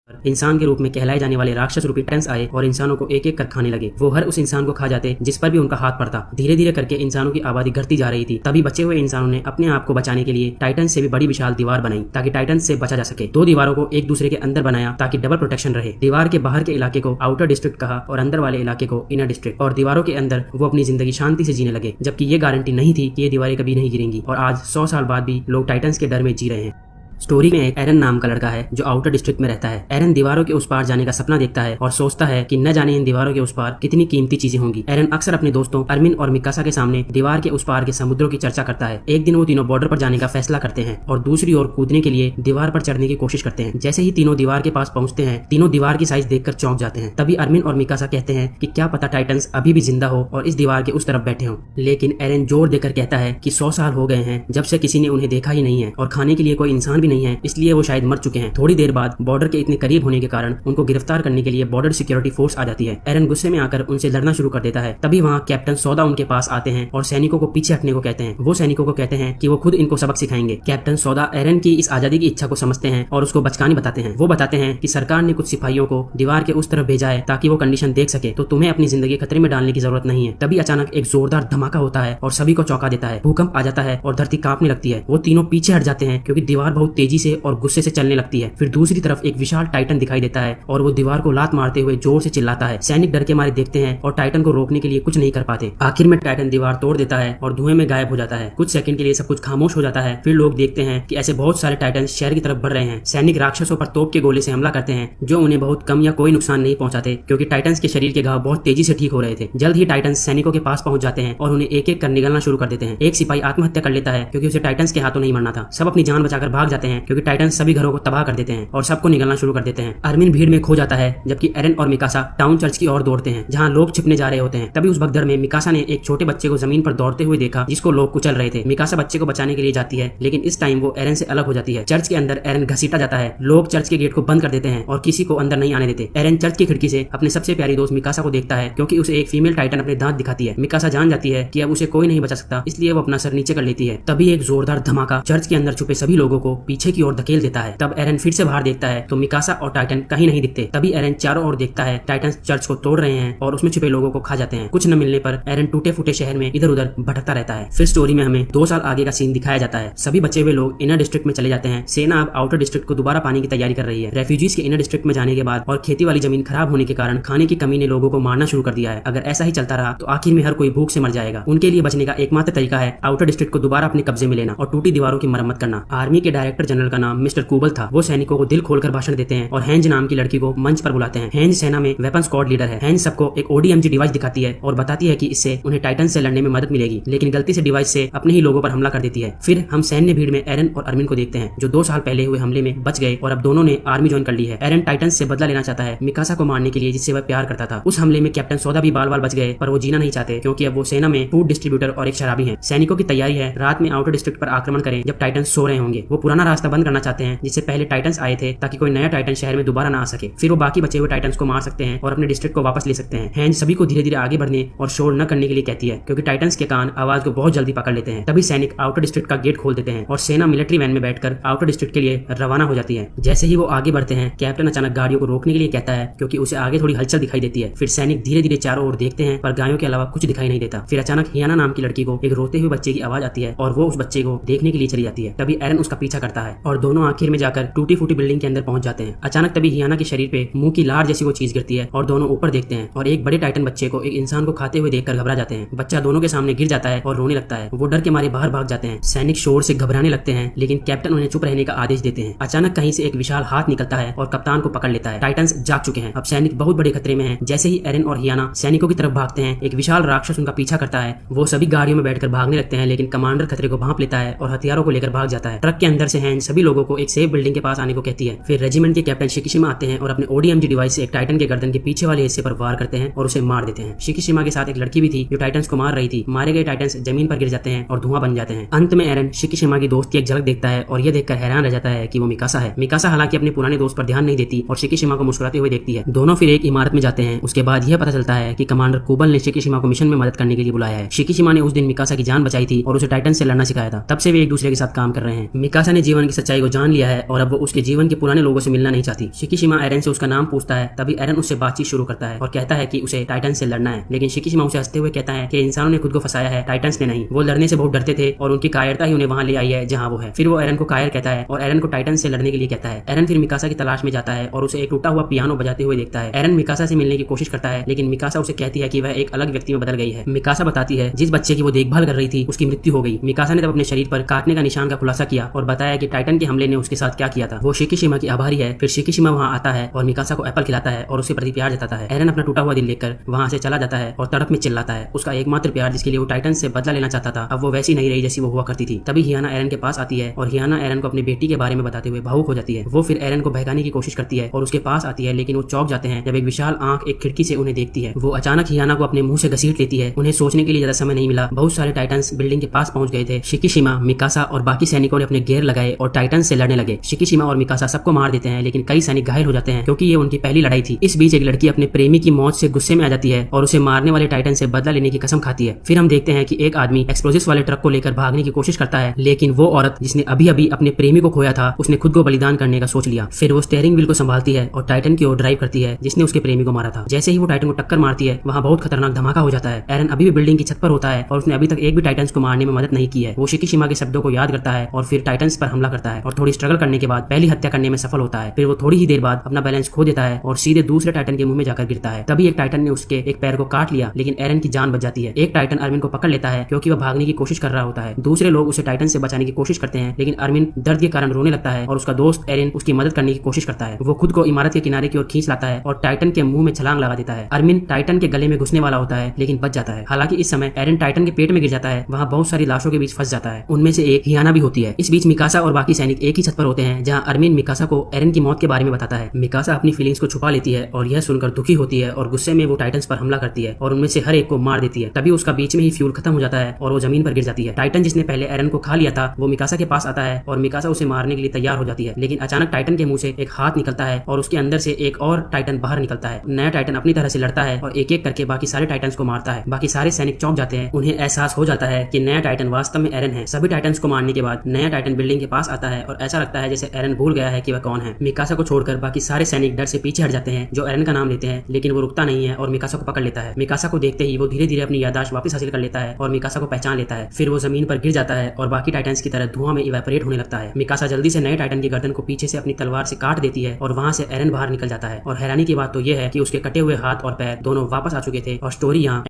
इंसान के रूप में कहलाए जाने वाले राक्षस रूपी टाइटन्स आए और इंसानों को एक एक कर खाने लगे। वो हर उस इंसान को खा जाते जिस पर भी उनका हाथ पड़ता। धीरे धीरे करके इंसानों की आबादी घटती जा रही थी। तभी बचे हुए इंसानों ने अपने आप को बचाने के लिए टाइटन से भी बड़ी विशाल दीवार बनाई ताकि टाइटन से बचा जा सके। दो दीवारों को एक दूसरे के अंदर बनाया ताकि डबल प्रोटेक्शन रहे। दीवार के बाहर के इलाके को आउटर डिस्ट्रिक्ट कहा और अंदर वाले इलाके को इनर डिस्ट्रिक्ट। और दीवारों के अंदर वो अपनी जिंदगी शांति से जीने लगे, जबकि ये गारंटी नहीं थी कि ये दीवारें कभी नहीं गिरेंगी। और आज 100 साल बाद भी लोग टाइटन्स के डर में जी रहे हैं। स्टोरी में एक एरन नाम का लड़का है जो आउटर डिस्ट्रिक्ट में रहता है। एरन दीवारों के उस पार जाने का सपना देखता है और सोचता है कि न जाने इन दीवारों के उस पार कितनी कीमती चीजें होंगी। एरन अक्सर अपने दोस्तों अर्मिन और मिकासा के सामने दीवार के उस पार के समुद्रों की चर्चा करता है। एक दिन वो तीनों बॉर्डर पर जाने का फैसला करते हैं और दूसरी ओर कूदने के लिए दीवार पर चढ़ने की कोशिश करते हैं। जैसे ही तीनों दीवार के पास पहुंचते हैं, तीनों दीवार की साइज देखकर चौंक जाते हैं। तभी अर्मिन और मिकासा कहते हैं कि क्या पता टाइटन्स अभी भी जिंदा हो और इस दीवार के उस तरफ बैठे हों। लेकिन एरन जोर देकर कहता है कि 100 साल हो गए हैं जब से किसी ने उन्हें देखा ही नहीं है और खाने के लिए कोई इंसान भी नहीं है, इसलिए वो शायद मर चुके हैं। थोड़ी देर बाद बॉर्डर के इतने करीब होने के कारण उनको गिरफ्तार करने के लिए बॉर्डर सिक्योरिटी फोर्स आ जाती है। एरन गुस्से में आकर उनसे लड़ना शुरू कर देता है। तभी वहाँ कैप्टन सौदा उनके पास आते हैं और सैनिकों को पीछे हटने को कहते हैं। वो सैनिकों को कहते हैं कि वो खुद इनको सबक सिखाएंगे। कैप्टन सौदा एरन की इस आजादी की इच्छा को समझते हैं और उसको बचकानी बताते हैं। वो बताते हैं कि सरकार ने कुछ सिपाहियों को दीवार के उस तरफ भेजा है ताकि वो कंडीशन देख सके, तो तुम्हें अपनी जिंदगी खतरे में डालने की जरूरत नहीं है। तभी अचानक एक जोरदार धमाका होता है और सभी को चौंका देता है। भूकंप आ जाता है और धरती कांपने लगती है। वो तीनों पीछे हट जाते हैं क्योंकि दीवार बहुत तेजी से और गुस्से से चलने लगती है। फिर दूसरी तरफ एक विशाल टाइटन दिखाई देता है और वो दीवार को लात मारते हुए जोर से चिल्लाता है। सैनिक डर के मारे देखते हैं और टाइटन को रोकने के लिए कुछ नहीं कर पाते। आखिर में टाइटन दीवार तोड़ देता है और धुएं में गायब हो जाता है। कुछ सेकंड के लिए सब कुछ खामोश हो जाता है। फिर लोग देखते हैं कि ऐसे बहुत सारे टाइटन शहर की तरफ बढ़ रहे हैं। सैनिक राक्षसों पर तोप के गोले से हमला करते हैं जो उन्हें बहुत कम या कोई नुकसान नहीं पहुंचाते क्योंकि टाइटन्स के शरीर के घाव बहुत तेजी से ठीक हो रहे थे। जल्द ही टाइटन्स सैनिकों के पास पहुंच जाते हैं और उन्हें एक एक कर निगलना शुरू कर देते हैं। एक सिपाही आत्महत्या कर लेता है क्योंकि उसे टाइटन्स के हाथों नहीं मरना था। सब अपनी जान बचाकर भाग जाते हैं क्योंकि टाइटन्स सभी घरों को तबाह कर देते हैं और सबको निगलना शुरू कर देते हैं। अर्मिन भीड़ में खो जाता है जबकि एरन और मिकासा टाउन चर्च की ओर दौड़ते हैं जहां लोग छिपने जा रहे होते हैं। तभी उस भगदड़ में मिकासा ने एक छोटे बच्चे को जमीन पर दौड़ते हुए देखा जिसको लोग कुचल रहे थे। मिकासा बच्चे को बचाने के लिए जाती है लेकिन इस टाइम वो एरन से अलग हो जाती है। चर्च के अंदर एरन घसीटा जाता है। लोग चर्च के गेट को बंद कर देते हैं और किसी को अंदर नहीं आने देते। एरन चर्च की खिड़की से अपने सबसे प्यारी दोस्त मिकासा को देखता है क्योंकि उसे एक फीमेल टाइटन अपने दांत दिखाती है। मिकासा जान जाती है कि अब उसे कोई नहीं बचा सकता, इसलिए वो अपना सर नीचे कर लेती है। तभी एक जोरदार धमाका चर्च के अंदर छुपे सभी लोगों को पीछे की ओर धकेल देता है। तब एरन फिर से बाहर देखता है तो मिकासा और टाइटन कहीं नहीं दिखते। तभी एरन चारों ओर देखता है टाइटन चर्च को तोड़ रहे हैं और उसमें छुपे लोगों को खा जाते हैं। कुछ न मिलने पर एरन टूटे फूटे शहर में इधर उधर भटकता रहता है। फिर स्टोरी में हमें 2 साल आगे का सीन दिखाया जाता है। सभी बचे हुए लोग इनर डिस्ट्रिक्ट में चले जाते हैं। सेना अब आउटर डिस्ट्रिक्ट को दोबारा पाने की तैयारी कर रही है। रेफ्यूजीज के इनर डिस्ट्रिक्ट में जाने के बाद और खेती वाली जमीन खराब होने के कारण खाने की कमी ने लोगों को मारना शुरू कर दिया है। अगर ऐसा ही चलता रहा तो आखिर में हर कोई भूख से मर जाएगा। उनके लिए बचने का एकमात्र तरीका है आउटर डिस्ट्रिक्ट को दोबारा अपने कब्जे में लेना और टूटी दीवारों की मरम्मत करना। आर्मी के डायरेक्टर जनरल का नाम मिस्टर कूबल था। वो सैनिकों को दिल खोलकर भाषण देते हैं और हेंज नाम की लड़की को मंच पर बुलाते हैं। हेंज सेना में वेपन स्क्वाड लीडर है। हेंज सबको एक ODMG डिवाइस दिखाती है और बताती है कि इससे उन्हें टाइटन से लड़ने में मदद मिलेगी, लेकिन गलती से डिवाइस से अपने ही लोगों पर हमला कर देती है। फिर हम सैन्य भीड़ में एरन और अर्मिन को देखते हैं जो 2 साल पहले हुए हमले में बच गए और अब दोनों ने आर्मी ज्वाइन कर ली है। एरन टाइटन से बदला लेना चाहता है मिकासा को मारने के लिए जिससे वह प्यार करता था। उस हमले में कैप्टन सौदा भी बाल बाल बच गए पर वो जीना नहीं चाहते क्योंकि अब वो सेना में फूड डिस्ट्रीब्यूटर और एक शराबी है। सैनिकों की तैयारी है रात में आउटर डिस्ट्रिक्ट पर आक्रमण करें जब टाइटन सो रहे होंगे। वो पुराना रास्ता बंद करना चाहते हैं जिससे पहले टाइटन्स आए थे ताकि कोई नया टाइटन शहर में दोबारा ना आ सके। फिर वो बाकी बचे हुए टाइटन्स को मार सकते हैं और अपने डिस्ट्रिक्ट को वापस ले सकते हैं। हेंज सभी को धीरे धीरे आगे बढ़ने और शोर न करने के लिए कहती है क्योंकि टाइटन्स के कान आवाज को बहुत जल्दी पकड़ लेते हैं। तभी सैनिक आउटर डिस्ट्रिक्ट का गेट खोल देते हैं और सेना मिलिट्री वैन में बैठकर आउटर डिस्ट्रिक्ट के लिए रवाना हो जाती है। जैसे ही वो आगे बढ़ते हैं कैप्टन अचानक गाड़ियों को रोकने के लिए कहता है क्योंकि उसे आगे थोड़ी हलचल दिखाई देती है। फिर सैनिक धीरे धीरे चारों ओर देखते हैं पर गायों के अलावा कुछ दिखाई नहीं देता। फिर अचानक हियाना नाम की लड़की को एक रोते हुए बच्चे की आवाज आती है और वो उस बच्चे को देखने के लिए चली जाती है। तभी एरन उसका पीछा करता है और दोनों आखिर में जाकर टूटी फूटी बिल्डिंग के अंदर पहुंच जाते हैं। अचानक तभी हियाना के शरीर पे मुंह की लार जैसी वो चीज गिरती है और दोनों ऊपर देखते हैं और एक बड़े टाइटन बच्चे को एक इंसान को खाते हुए देखकर घबरा जाते हैं। बच्चा दोनों के सामने गिर जाता है और रोने लगता है। वो डर के मारे बाहर भाग जाते हैं। सैनिक शोर से घबराने लगते हैं लेकिन कैप्टन उन्हें चुप रहने का आदेश देते हैं। अचानक कहीं से एक विशाल हाथ निकलता है और कप्तान को पकड़ लेता है। टाइटन्स जाग चुके हैं। अब सैनिक बहुत बड़े खतरे में हैं। जैसे ही एरन और हियाना सैनिकों की तरफ भागते हैं एक विशाल राक्षस उनका पीछा करता है। वो सभी गाड़ियों में बैठकर भागने लगते हैं लेकिन कमांडर खतरे को भांप लेता है और हथियारों को लेकर भाग जाता है। ट्रक के अंदर से हैंज सभी लोगों को एक सेफ बिल्डिंग के पास आने को कहती है। फिर रेजिमेंट के कैप्टन शिकिशिमा आते हैं और अपने ODMG डिवाइस से एक टाइटन के गर्दन के पीछे वाले हिस्से पर वार करते हैं और उसे मार देते हैं। शिकिशिमा के साथ एक लड़की भी थी जो टाइटन्स को मार रही थी। मारे गए टाइटन्स जमीन पर गिर जाते हैं और धुआं बन जाते हैं। अंत में एरन शिकिशिमा की दोस्त की एक झलक देखता है और यह देखकर हैरान रह जाता है कि वो मिकासा है। मिकासा हालांकि अपने पुराने दोस्त पर ध्यान नहीं देती और शिकिशिमा को मुस्कुराते हुए देखती है। दोनों फिर एक इमारत में जाते हैं। उसके बाद यह पता चलता है कि कमांडर कुबल ने शिकिशिमा को मिशन में मदद करने के लिए बुलाया है। शिकिशिमा ने उस दिन मिकासा की जान बचाई थी और उसे टाइटन से लड़ना सिखाया था। तब से वे एक दूसरे के साथ काम कर रहे हैं। मिकासा ने जीवन जीवन की सच्चाई को जान लिया है और अब वो उसके जीवन के पुराने लोगों से मिलना नहीं चाहती। शिकीशिमा एरन से उसका नाम पूछता है, तभी एरन उससे बातचीत शुरू करता है और कहता है कि उसे टाइटन से लड़ना है। लेकिन शिकीशिमा उसे हंसते हुए कहता है कि इंसानों ने खुद को फंसाया है, टाइटन्स ने नहीं। वो लड़ने से बहुत डरते थे और उनकी कायरता ही उन्हें वहां ले आई है जहां वो है। फिर वो एरन को कायर कहता है और एरन को टाइटन से लड़ने के लिए कहता है। एरन फिर मिकासा की तलाश में जाता है और उसे एक टूटा हुआ पियानो बजाते हुए देखता है। एरन मिकासा से मिलने की कोशिश करता है, लेकिन मिकासा उसे कहती है कि वह एक अलग व्यक्ति में बदल गई है। मिकासा बताती है जिस बच्चे की वो देखभाल कर रही थी उसकी मृत्यु हो गई। मिकासा ने तब अपने शरीर पर काटने का निशान का खुलासा किया और बताया कि टाइटन के हमले ने उसके साथ क्या किया था। वो शिकीशिमा की आभारी है। फिर शिकीशिमा वहां आता है और मिकासा को एप्पल खिलाता है और उसे प्रति प्यार जताता है। एरन अपना टूटा हुआ दिल लेकर वहां से चला जाता है और तड़प में चिल्लाता है। उसका एकमात्र प्यार जिसके लिए वो टाइटन से बदला लेना चाहता था, अब वो वैसी नहीं रही जैसी वो हुआ करती थी। तभी हियाना एरन के पास आती है और हियाना एरन को अपनी बेटी के बारे में बताते हुए भावुक हो जाती है। वो फिर एरन को बहकाने की कोशिश करती है और उसके पास आती है, लेकिन वो चौंक जाते हैं जब एक विशाल आंख एक खिड़की से उन्हें देखती है। वो अचानक हियाना को अपने मुंह से घसीट लेती है। उन्हें सोचने के लिए ज्यादा समय नहीं मिला। बहुत सारे टाइटन्स बिल्डिंग के पास पहुंच गए थे। शिकीशिमा, मिकासा और बाकी सैनिकों ने अपने घेर लगाए और टाइटन से लड़ने लगे। शिकीशिमा और मिकासा सबको मार देते हैं, लेकिन कई सैनिक घायल हो जाते हैं क्योंकि ये उनकी पहली लड़ाई थी। इस बीच एक लड़की अपने प्रेमी की मौत से गुस्से में आ जाती है और उसे मारने वाले टाइटन से बदला लेने की कसम खाती है। फिर हम देखते हैं कि एक आदमी एक्सप्लोजिव्स वाले ट्रक को लेकर भागने की कोशिश करता है, लेकिन वो औरत जिसने अभी अभी अपने प्रेमी को खोया था उसने खुद को बलिदान करने का सोच लिया। फिर वो स्टीयरिंग व्हील को संभालती है और टाइटन की ओर ड्राइव करती है जिसने उसके प्रेमी को मारा था। जैसे ही वो टाइटन को टक्कर मारती है, वहाँ बहुत खतरनाक धमाका हो जाता है। एरन अभी भी बिल्डिंग की छत पर होता है और उसने अभी तक एक भी टाइटन्स को मारने में मदद नहीं की है। वो शिकीशिमा के शब्दों को याद करता है और फिर टाइटन्स पर हमला करता है और थोड़ी स्ट्रगल करने के बाद पहली हत्या करने में सफल होता है। फिर वो थोड़ी ही देर बाद अपना बैलेंस खो देता है और सीधे दूसरे टाइटन के मुंह में जाकर गिरता है। तभी एक टाइटन ने उसके एक पैर को काट लिया, लेकिन एरन की जान बच जाती है। एक टाइटन अर्मिन को पकड़ लेता है क्योंकि वह भागने की कोशिश कर रहा होता है। दूसरे लोग उसे टाइटन से बचाने की कोशिश करते हैं, लेकिन अर्मिन दर्द के कारण रोने लगता है और उसका दोस्त एरन उसकी मदद करने की कोशिश करता है। वो खुद को इमारत के किनारे की ओर खींच लाता है और टाइटन के मुंह में छलांग लगा देता है। अर्मिन टाइटन के गले में घुसने वाला होता है, लेकिन बच जाता है। हालांकि इस समय एरन टाइटन के पेट में गिर जाता है। वहाँ बहुत सारी लाशों के बीच फंस जाता है। उनमें से एक हियाना भी होती है। इस बीच मिकासा और बाकी सैनिक एक ही छत पर होते हैं जहाँ अर्मिन मिकासा को एरन की मौत के बारे में बताता है। मिकासा अपनी फीलिंग्स को छुपा लेती है और यह सुनकर दुखी होती है और गुस्से में वो टाइटन्स पर हमला करती है और उनमें से हर एक को मार देती है। तभी उसका बीच में ही फ्यूल खत्म हो जाता है और वो जमीन पर गिर जाती है। टाइटन जिसने पहले एरन को खा लिया था वो मिकासा के पास आता है और मिकासा उसे मारने के लिए तैयार हो जाती है, लेकिन अचानक टाइटन के मुंह से एक हाथ निकलता है और उसके अंदर से एक और टाइटन बाहर निकलता है। नया टाइटन अपनी तरह से लड़ता है और एक एक करके बाकी सारे टाइटन्स को मारता है। बाकी सारे सैनिक चौंक जाते हैं। उन्हें एहसास हो जाता है कि नया टाइटन वास्तव में एरन है। सभी टाइटन्स को मारने के बाद नया टाइटन बिल्डिंग के पास आता है और ऐसा लगता है जैसे एरन भूल गया है कि वह कौन है। मिकासा को छोड़कर बाकी सारे सैनिक डर से पीछे हट जाते हैं जो एरन का नाम लेते हैं, लेकिन वो रुकता नहीं है और मिकासा को पकड़ लेता है। मिकासा को देखते ही वो धीरे धीरे अपनी याददाश्त वापस हासिल कर लेता है और मिकासा को पहचान लेता है। फिर वो जमीन पर गिर जाता है और बाकी टाइटन्स की तरह धुआं में इवेपोरेट होने लगता है। मिकासा जल्दी से नए टाइटन की गर्दन को पीछे से अपनी तलवार से काट देती है और वहां से एरन बाहर निकल जाता है। और हैरानी की बात तो यह है कि उसके कटे हुए हाथ और पैर दोनों वापस आ चुके थे और स्टोरी यहाँ